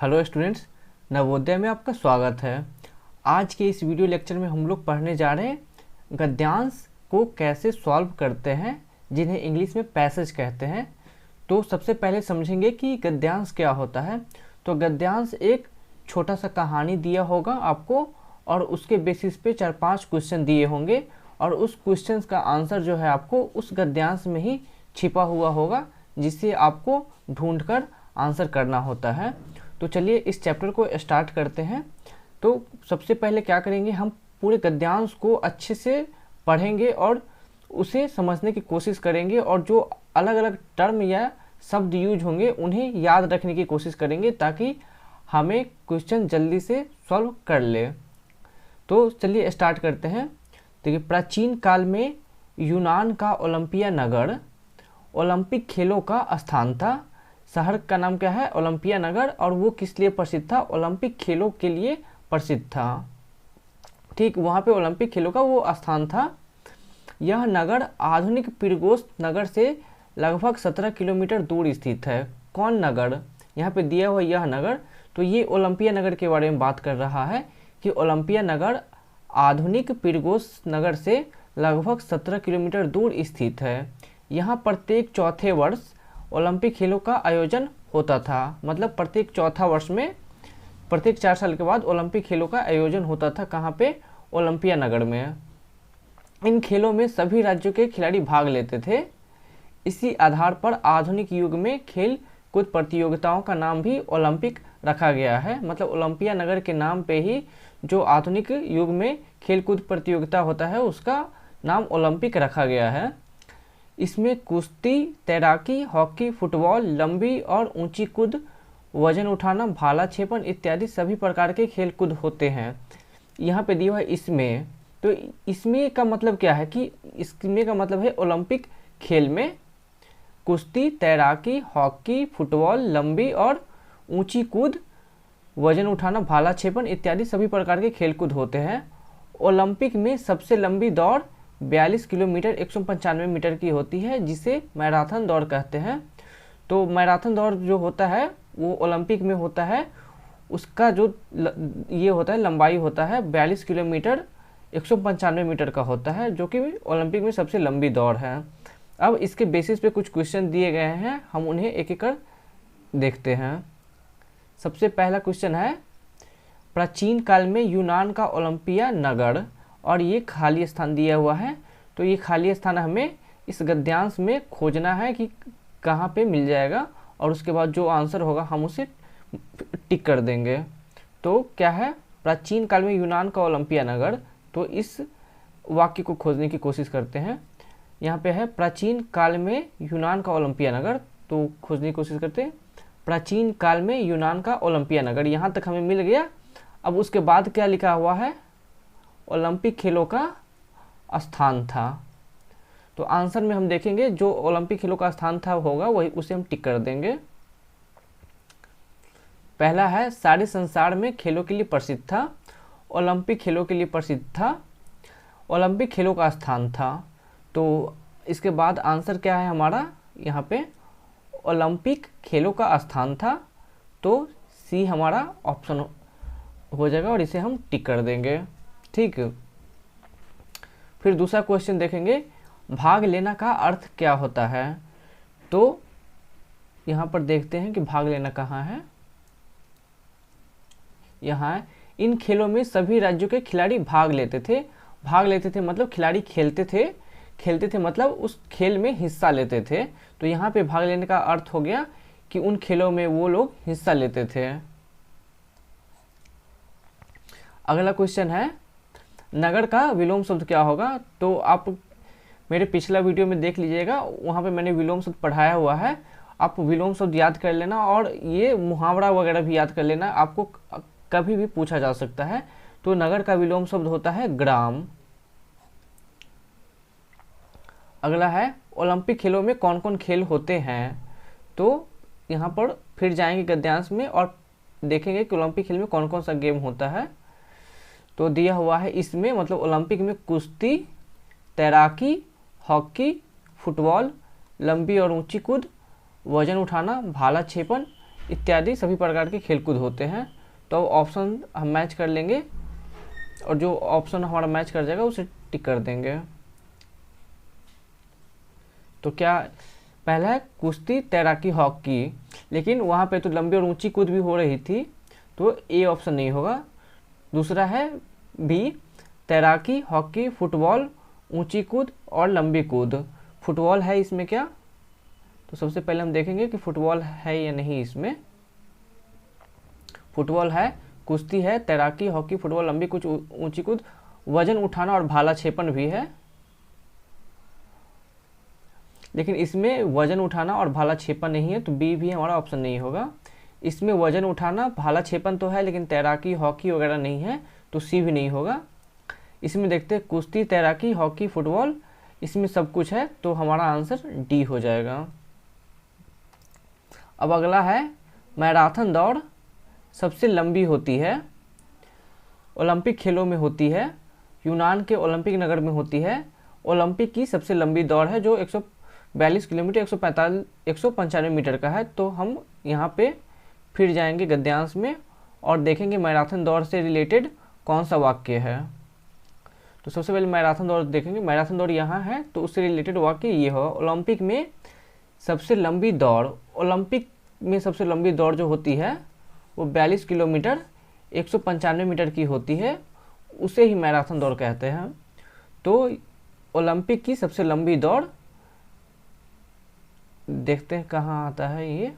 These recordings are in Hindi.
हेलो स्टूडेंट्स, नवोदय में आपका स्वागत है। आज के इस वीडियो लेक्चर में हम लोग पढ़ने जा रहे हैं गद्यांश को कैसे सॉल्व करते हैं, जिन्हें इंग्लिश में पैसेज कहते हैं। तो सबसे पहले समझेंगे कि गद्यांश क्या होता है। तो गद्यांश एक छोटा सा कहानी दिया होगा आपको और उसके बेसिस पे 4-5 क्वेश्चन दिए होंगे और उस क्वेश्चन का आंसर जो है आपको उस गद्यांश में ही छिपा हुआ होगा, जिससे आपको ढूंढकर आंसर करना होता है। तो चलिए इस चैप्टर को स्टार्ट करते हैं। तो सबसे पहले क्या करेंगे, हम पूरे गद्यांश को अच्छे से पढ़ेंगे और उसे समझने की कोशिश करेंगे और जो अलग अलग टर्म या शब्द यूज होंगे उन्हें याद रखने की कोशिश करेंगे ताकि हमें क्वेश्चन जल्दी से सॉल्व कर ले। तो चलिए स्टार्ट करते हैं। देखिए, प्राचीन काल में यूनान का ओलंपिया नगर ओलंपिक खेलों का स्थान था। शहर का नाम क्या है? ओलंपिया नगर। और वो किस लिए प्रसिद्ध था? ओलंपिक खेलों के लिए प्रसिद्ध था। ठीक, वहाँ पे ओलंपिक खेलों का वो स्थान था। यह नगर आधुनिक पिरगोस नगर से लगभग 17 किलोमीटर दूर स्थित है। कौन नगर? यहाँ पे दिया हुआ यह नगर, तो ये ओलंपिया नगर के बारे में बात कर रहा है कि ओलंपिया नगर आधुनिक पिरगोस नगर से लगभग 17 किलोमीटर दूर स्थित है। यहाँ प्रत्येक चौथे वर्ष ओलंपिक खेलों का आयोजन होता था। मतलब प्रत्येक चौथा वर्ष में प्रत्येक 4 साल के बाद ओलंपिक खेलों का आयोजन होता था। कहाँ पे? ओलंपिया नगर में। इन खेलों में सभी राज्यों के खिलाड़ी भाग लेते थे। इसी आधार पर आधुनिक युग में खेल कूद प्रतियोगिताओं का नाम भी ओलंपिक रखा गया है। मतलब ओलंपिया नगर के नाम पे ही जो आधुनिक युग में खेल कूद प्रतियोगिता होता है उसका नाम ओलंपिक रखा गया है। इसमें कुश्ती, तैराकी, हॉकी, फुटबॉल, लंबी और ऊंची कूद, वजन उठाना, भाला छेपन इत्यादि सभी प्रकार के खेल कूद होते हैं। यहाँ पे दिया है इसमें। तो इसमें का मतलब क्या है कि इसमें का मतलब है ओलंपिक खेल में कुश्ती, तैराकी, हॉकी, फुटबॉल, लंबी और ऊंची कूद, वजन उठाना, भाला छेपन इत्यादि सभी प्रकार के खेल कूद होते हैं। ओलंपिक में सबसे लंबी दौड़ 42 किलोमीटर 195 मीटर की होती है, जिसे मैराथन दौड़ कहते हैं। तो मैराथन दौड़ जो होता है वो ओलंपिक में होता है, उसका जो ये होता है लंबाई होता है 42 किलोमीटर 195 मीटर का होता है, जो कि ओलंपिक में सबसे लंबी दौड़ है। अब इसके बेसिस पे कुछ क्वेश्चन दिए गए हैं, हम उन्हें एक एक कर देखते हैं। सबसे पहला क्वेश्चन है, प्राचीन काल में यूनान का ओलंपिया नगर, और ये खाली स्थान दिया हुआ है। तो ये खाली स्थान हमें इस गद्यांश में खोजना है कि कहाँ पे मिल जाएगा, और उसके बाद जो आंसर होगा हम उसे टिक कर देंगे। तो क्या है? प्राचीन काल में यूनान का ओलंपिया नगर। तो इस वाक्य को खोजने की कोशिश करते हैं। यहाँ पे है प्राचीन काल में यूनान का ओलंपिया नगर, तो खोजने की कोशिश करते हैं। प्राचीन काल में यूनान का ओलंपिया नगर, यहाँ तक हमें मिल गया। अब उसके बाद क्या लिखा हुआ है? ओलंपिक खेलों का स्थान था। तो आंसर में हम देखेंगे जो ओलंपिक खेलों का स्थान था होगा वही, उसे हम टिक कर देंगे। पहला है, सारे संसार में खेलों के लिए प्रसिद्ध था। ओलंपिक खेलों के लिए प्रसिद्ध था। ओलंपिक खेलों का स्थान था। तो इसके बाद आंसर क्या है हमारा? यहाँ पे ओलंपिक खेलों का स्थान था। तो सी हमारा ऑप्शन हो जाएगा और इसे हम टिक कर देंगे। ठीक, फिर दूसरा क्वेश्चन देखेंगे, भाग लेना का अर्थ क्या होता है। तो यहाँ पर देखते हैं कि भाग लेना कहाँ है। यहाँ इन खेलों में सभी राज्यों के खिलाड़ी भाग लेते थे। भाग लेते थे मतलब खिलाड़ी खेलते थे। खेलते थे मतलब उस खेल में हिस्सा लेते थे। तो यहाँ पे भाग लेने का अर्थ हो गया कि उन खेलों में वो लोग हिस्सा लेते थे। अगला क्वेश्चन है, नगर का विलोम शब्द क्या होगा। तो आप मेरे पिछला वीडियो में देख लीजिएगा, वहाँ पे मैंने विलोम शब्द पढ़ाया हुआ है। आप विलोम शब्द याद कर लेना और ये मुहावरा वगैरह भी याद कर लेना, आपको कभी भी पूछा जा सकता है। तो नगर का विलोम शब्द होता है ग्राम। अगला है, ओलंपिक खेलों में कौन कौन खेल होते हैं। तो यहाँ पर फिर जाएंगे गद्यांश में और देखेंगे कि ओलंपिक खेल में कौन कौन सा गेम होता है। तो दिया हुआ है इसमें, मतलब ओलंपिक में कुश्ती, तैराकी, हॉकी, फुटबॉल, लंबी और ऊंची कूद, वजन उठाना, भाला छेपन इत्यादि सभी प्रकार के खेलकूद होते हैं। तो ऑप्शन हम मैच कर लेंगे और जो ऑप्शन हमारा मैच कर जाएगा उसे टिक कर देंगे। तो क्या पहला है कुश्ती, तैराकी, हॉकी, लेकिन वहाँ पे तो लंबी और ऊंची कूद भी हो रही थी, तो ए ऑप्शन नहीं होगा। दूसरा है बी, तैराकी, हॉकी, फुटबॉल, ऊंची कूद और लंबी कूद। फुटबॉल है इसमें क्या? तो सबसे पहले हम देखेंगे कि फुटबॉल है या नहीं। इसमें फुटबॉल है, कुश्ती है, तैराकी, हॉकी, फुटबॉल, लंबी कूद, ऊंची कूद, वजन उठाना और भाला छेपन भी है। लेकिन इसमें वजन उठाना और भाला छेपन नहीं है, तो बी भी हमारा ऑप्शन नहीं होगा। इसमें वजन उठाना, भाला छेपन तो है, लेकिन तैराकी, हॉकी वगैरह नहीं है, तो सी भी नहीं होगा। इसमें देखते हैं कुश्ती, तैराकी, हॉकी, फुटबॉल, इसमें सब कुछ है, तो हमारा आंसर डी हो जाएगा। अब अगला है मैराथन दौड़ सबसे लंबी होती है, ओलंपिक खेलों में होती है, यूनान के ओलंपिक नगर में होती है, ओलंपिक की सबसे लंबी दौड़ है जो 142 किलोमीटर 195 मीटर का है। तो हम यहाँ पे फिर जाएंगे गद्यांश में और देखेंगे मैराथन दौड़ से रिलेटेड कौन सा वाक्य है। तो सबसे पहले मैराथन दौड़ देखेंगे। मैराथन दौड़ यहाँ है, तो उससे रिलेटेड वाक्य ये हो, ओलंपिक में सबसे लंबी दौड़। ओलंपिक में सबसे लंबी दौड़ जो होती है वो 42 किलोमीटर 195 मीटर की होती है, उसे ही मैराथन दौड़ कहते हैं। तो ओलंपिक की सबसे लंबी दौड़, देखते हैं कहाँ आता है ये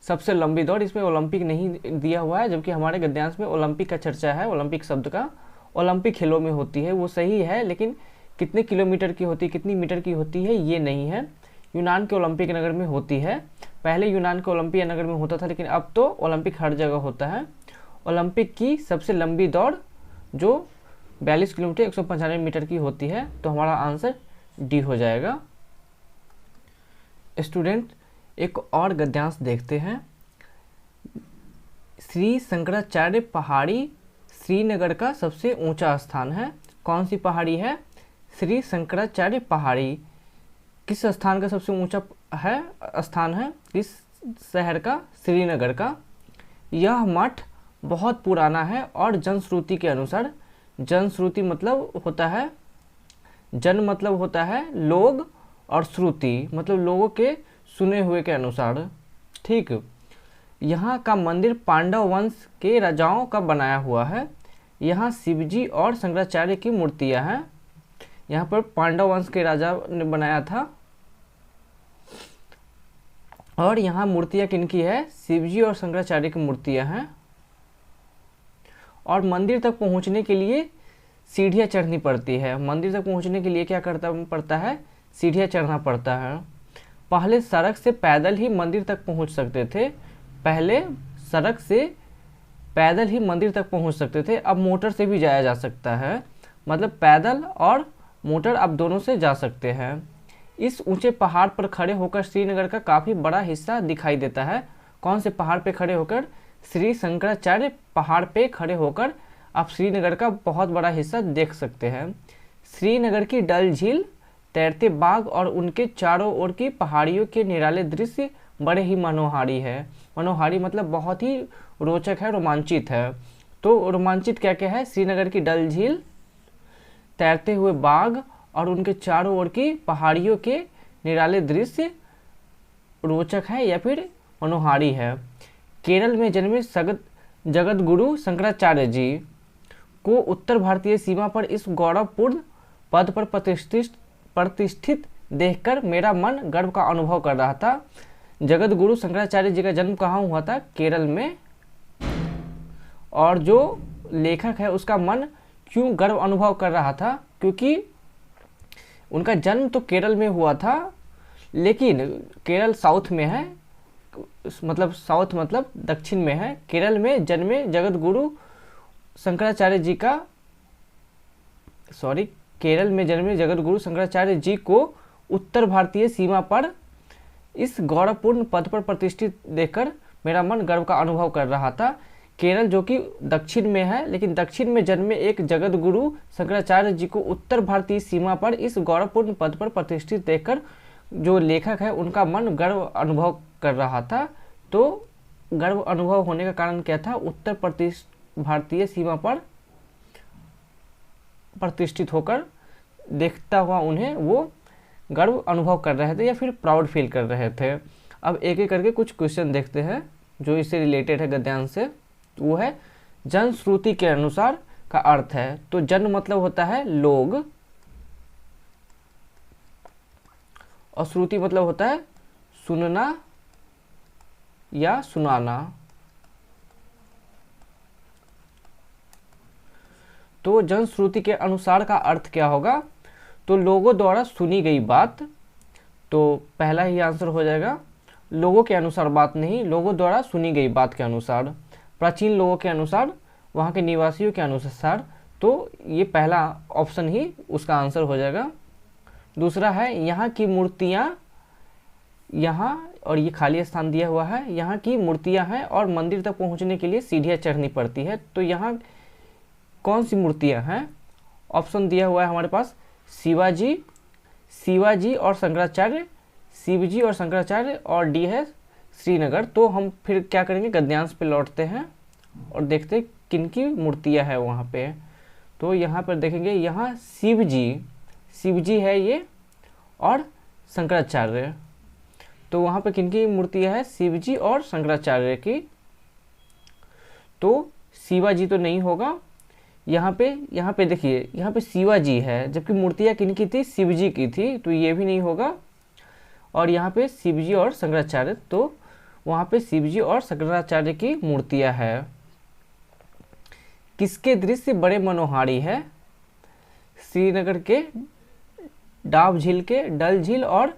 सबसे लंबी दौड़। इसमें ओलंपिक नहीं दिया हुआ है, जबकि हमारे गद्यांश में ओलंपिक का चर्चा है। ओलंपिक शब्द का ओलंपिक खेलों में होती है, वो सही है, लेकिन कितने किलोमीटर की होती है, कितनी मीटर की होती है, ये नहीं है। यूनान के ओलंपिक नगर में होती है। पहले यूनान के ओलंपिक नगर में होता था, लेकिन अब तो ओलंपिक हर जगह होता है। ओलंपिक की सबसे लंबी दौड़ जो 42 किलोमीटर 195 मीटर की होती है, तो हमारा आंसर डी हो जाएगा। स्टूडेंट, एक और गद्यांश देखते हैं। श्री शंकराचार्य पहाड़ी श्रीनगर का सबसे ऊंचा स्थान है। कौन सी पहाड़ी है? श्री शंकराचार्य पहाड़ी किस स्थान का सबसे ऊंचा है स्थान है? किस शहर का? श्रीनगर का। यह मठ बहुत पुराना है और जनश्रुति के अनुसार, जनश्रुति मतलब होता है, जन मतलब होता है लोग, और श्रुति मतलब लोगों के सुने हुए के अनुसार, ठीक। यहाँ का मंदिर पांडव वंश के राजाओं का बनाया हुआ है। यहाँ शिवजी और शंकराचार्य की मूर्तियां हैं। यहाँ पर पांडव वंश के राजा ने बनाया था। और यहाँ मूर्तियां किनकी है? शिवजी और शंकराचार्य की मूर्तियां हैं। और मंदिर तक पहुँचने के लिए सीढ़ियाँ चढ़नी पड़ती है। मंदिर तक पहुँचने के लिए क्या करता पड़ता है? सीढ़ियाँ चढ़ना पड़ता है। पहले सड़क से पैदल ही मंदिर तक पहुँच सकते थे। पहले सड़क से पैदल ही मंदिर तक पहुँच सकते थे, अब मोटर से भी जाया जा सकता है। मतलब पैदल और मोटर अब दोनों से जा सकते हैं। इस ऊंचे पहाड़ पर खड़े होकर श्रीनगर का काफ़ी बड़ा हिस्सा दिखाई देता है। कौन से पहाड़ पे खड़े होकर? श्री शंकराचार्य पहाड़ पे खड़े होकर आप श्रीनगर का बहुत बड़ा हिस्सा देख सकते हैं। श्रीनगर की डल झील, तैरते बाघ और उनके चारों ओर की पहाड़ियों के निराले दृश्य बड़े ही मनोहारी है। मनोहारी मतलब बहुत ही रोचक है, रोमांचित है। तो रोमांचित क्या क्या है? श्रीनगर की डल झील, तैरते हुए बाघ और उनके चारों ओर की पहाड़ियों के निराले दृश्य रोचक है या फिर मनोहारी है। केरल में जन्मे जगत गुरु शंकराचार्य जी को उत्तर भारतीय सीमा पर इस गौरवपूर्ण पद पर प्रतिष्ठित देखकर मेरा मन गर्व का अनुभव कर रहा था। जगत गुरु शंकराचार्य जी का जन्म कहाँ हुआ था? केरल में। और जो लेखक है उसका मन क्यों गर्व अनुभव कर रहा था? क्योंकि उनका जन्म तो केरल में हुआ था, लेकिन केरल साउथ में है, मतलब साउथ मतलब दक्षिण में है। केरल में जन्मे जगत गुरु शंकराचार्य जी का केरल में जन्मे जगत गुरु शंकराचार्य जी को उत्तर भारतीय सीमा पर इस गौरवपूर्ण पद पर प्रतिष्ठित देखकर मेरा मन गर्व का अनुभव कर रहा था। केरल जो कि दक्षिण में है, लेकिन दक्षिण में जन्मे एक जगत गुरु शंकराचार्य जी को उत्तर भारतीय सीमा पर इस गौरवपूर्ण पद पर प्रतिष्ठित देखकर जो लेखक है उनका मन गर्व अनुभव कर रहा था। तो गर्व अनुभव होने का कारण क्या था? उत्तर भारतीय सीमा पर प्रतिष्ठित होकर देखता हुआ उन्हें वो गर्व अनुभव कर रहे थे या फिर प्राउड फील कर रहे थे। अब एक एक करके कुछ क्वेश्चन देखते हैं जो इससे रिलेटेड है गद्यांश से। तो वो है जनश्रुति के अनुसार का अर्थ है। तो जन मतलब होता है लोग और श्रुति मतलब होता है सुनना या सुनाना। तो जनश्रुति के अनुसार का अर्थ क्या होगा? तो लोगों द्वारा सुनी गई बात। तो पहला ही आंसर हो जाएगा, लोगों के अनुसार बात नहीं, लोगों द्वारा सुनी गई बात के अनुसार, प्राचीन लोगों के अनुसार, वहाँ के निवासियों के अनुसार। तो ये पहला ऑप्शन ही उसका आंसर हो जाएगा। दूसरा है यहाँ की मूर्तियाँ, यहाँ और ये खाली स्थान दिया हुआ है, यहाँ की मूर्तियाँ हैं और मंदिर तक पहुँचने के लिए सीढ़ियाँ चढ़नी पड़ती है। तो यहाँ कौन सी मूर्तियाँ हैं? ऑप्शन दिया हुआ है हमारे पास शिवाजी और शंकराचार्य, शिवजी और शंकराचार्य, और डी है श्रीनगर। तो हम फिर क्या करेंगे, गद्यांश पे लौटते हैं और देखते हैं किनकी मूर्तियाँ हैं वहाँ पे। तो यहाँ पर देखेंगे, यहाँ शिवजी है ये और शंकराचार्य। तो वहाँ पे किनकी मूर्तियाँ है? शिवजी और शंकराचार्य की। तो शिवाजी तो नहीं होगा। यहाँ पे देखिए, यहाँ पे शिवाजी है जबकि मूर्तियाँ किनकी थी? शिवजी की थी। तो ये भी नहीं होगा। और यहाँ पे शिवजी और शंकराचार्य, तो वहाँ पे शिवजी और शंकराचार्य की मूर्तियाँ है। किसके दृश्य बड़े मनोहारी है? श्रीनगर के डाब झील के, डल झील और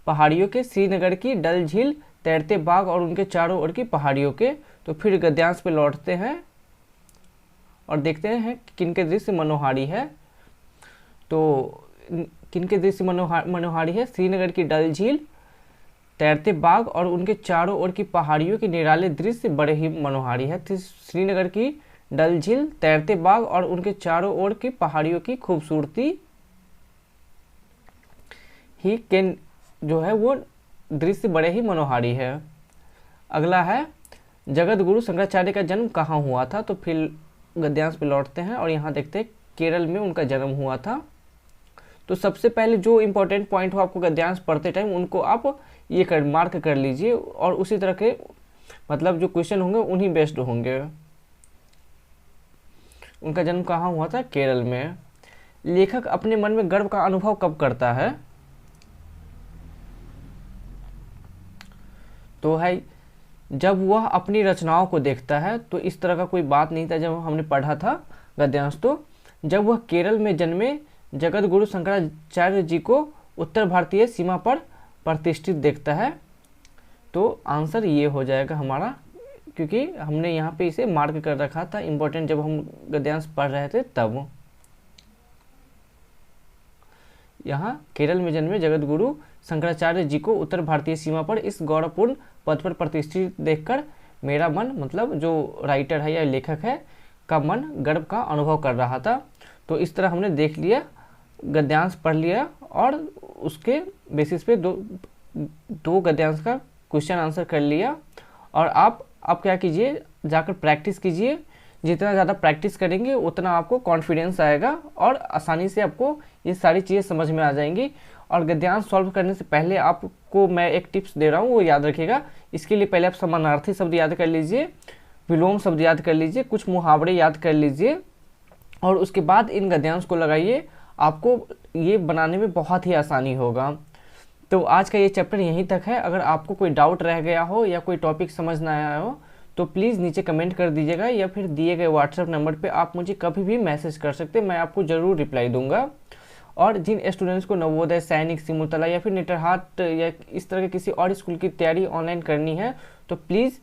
पहाड़ियों के। श्रीनगर की डल झील, तैरते बाघ और उनके चारों ओर की पहाड़ियों के। तो फिर गद्यांश पे लौटते हैं और देखते हैं किनके दृश्य मनोहारी है। तो किनके दृश्य मनोहारी है? श्रीनगर की डल झील, तैरते बाघ और उनके चारों ओर की पहाड़ियों के निराले दृश्य बड़े ही मनोहारी है। तो श्रीनगर की डल झील, तैरते बाघ और उनके चारों ओर की पहाड़ियों की खूबसूरती ही के जो है वो दृश्य बड़े ही मनोहारी है। अगला है, जगत गुरु शंकराचार्य का जन्म कहाँ हुआ था? तो फिर गद्यांश पे लौटते हैं और यहाँ देखते हैं केरल में उनका जन्म हुआ था। तो सबसे पहले जो इम्पोर्टेंट पॉइंट हो आपको गद्यांश पढ़ते टाइम, उनको आप ये मार्क कर लीजिए और उसी तरह के मतलब जो क्वेश्चन होंगे उन्हीं बेस्ड होंगे। उनका जन्म कहाँ हुआ था? केरल में। लेखक अपने मन में गर्व का अनुभव कब करता है? तो है जब वह अपनी रचनाओं को देखता है। तो इस तरह का कोई बात नहीं था जब हमने पढ़ा था गद्यांश। तो जब वह केरल में जन्मे जगत गुरु शंकराचार्य जी को उत्तर भारतीय सीमा पर प्रतिष्ठित देखता है। तो आंसर ये हो जाएगा हमारा, क्योंकि हमने यहाँ पे इसे मार्क कर रखा था इम्पोर्टेंट जब हम गद्यांश पढ़ रहे थे तब। यहाँ केरल में जन्मे जगत गुरु शंकराचार्य जी को उत्तर भारतीय सीमा पर इस गौरवपूर्ण पद पर प्रतिष्ठित देखकर मेरा मन, मतलब जो राइटर है या लेखक है, का मन गर्व का अनुभव कर रहा था। तो इस तरह हमने देख लिया, गद्यांश पढ़ लिया और उसके बेसिस पे दो गद्यांश का क्वेश्चन आंसर कर लिया। और आप क्या कीजिए, जाकर प्रैक्टिस कीजिए। जितना ज़्यादा प्रैक्टिस करेंगे उतना आपको कॉन्फिडेंस आएगा और आसानी से आपको ये सारी चीज़ें समझ में आ जाएंगी। और गद्यांश सॉल्व करने से पहले आपको मैं एक टिप्स दे रहा हूँ, वो याद रखिएगा। इसके लिए पहले आप समानार्थी शब्द याद कर लीजिए, विलोम शब्द याद कर लीजिए, कुछ मुहावरे याद कर लीजिए और उसके बाद इन गद्यांश को लगाइए। आपको ये बनाने में बहुत ही आसानी होगा। तो आज का ये चैप्टर यहीं तक है। अगर आपको कोई डाउट रह गया हो या कोई टॉपिक समझ ना आया हो तो प्लीज़ नीचे कमेंट कर दीजिएगा या फिर दिए गए व्हाट्सएप नंबर पे आप मुझे कभी भी मैसेज कर सकते हैं, मैं आपको ज़रूर रिप्लाई दूंगा। और जिन स्टूडेंट्स को नवोदय, सैनिक, सिमुलतला या फिर नेटरहाट या इस तरह के किसी और स्कूल की तैयारी ऑनलाइन करनी है तो प्लीज़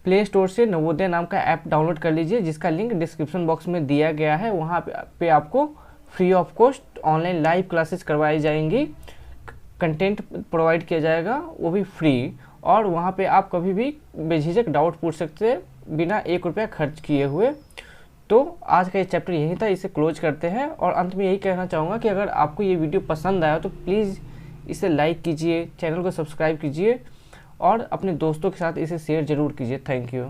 प्ले स्टोर से नवोदय नाम का ऐप डाउनलोड कर लीजिए, जिसका लिंक डिस्क्रिप्शन बॉक्स में दिया गया है। वहाँ पे आपको free of cost online live classes करवाई जाएंगी, कंटेंट प्रोवाइड किया जाएगा वो भी फ्री। और वहाँ पे आप कभी भी बेझिझक डाउट पूछ सकते हैं बिना ₹1 खर्च किए हुए। तो आज का ये चैप्टर यहीं था, इसे क्लोज करते हैं। और अंत में यही कहना चाहूँगा कि अगर आपको ये वीडियो पसंद आया तो प्लीज़ इसे लाइक कीजिए, चैनल को सब्सक्राइब कीजिए और अपने दोस्तों के साथ इसे शेयर ज़रूर कीजिए। Thank you.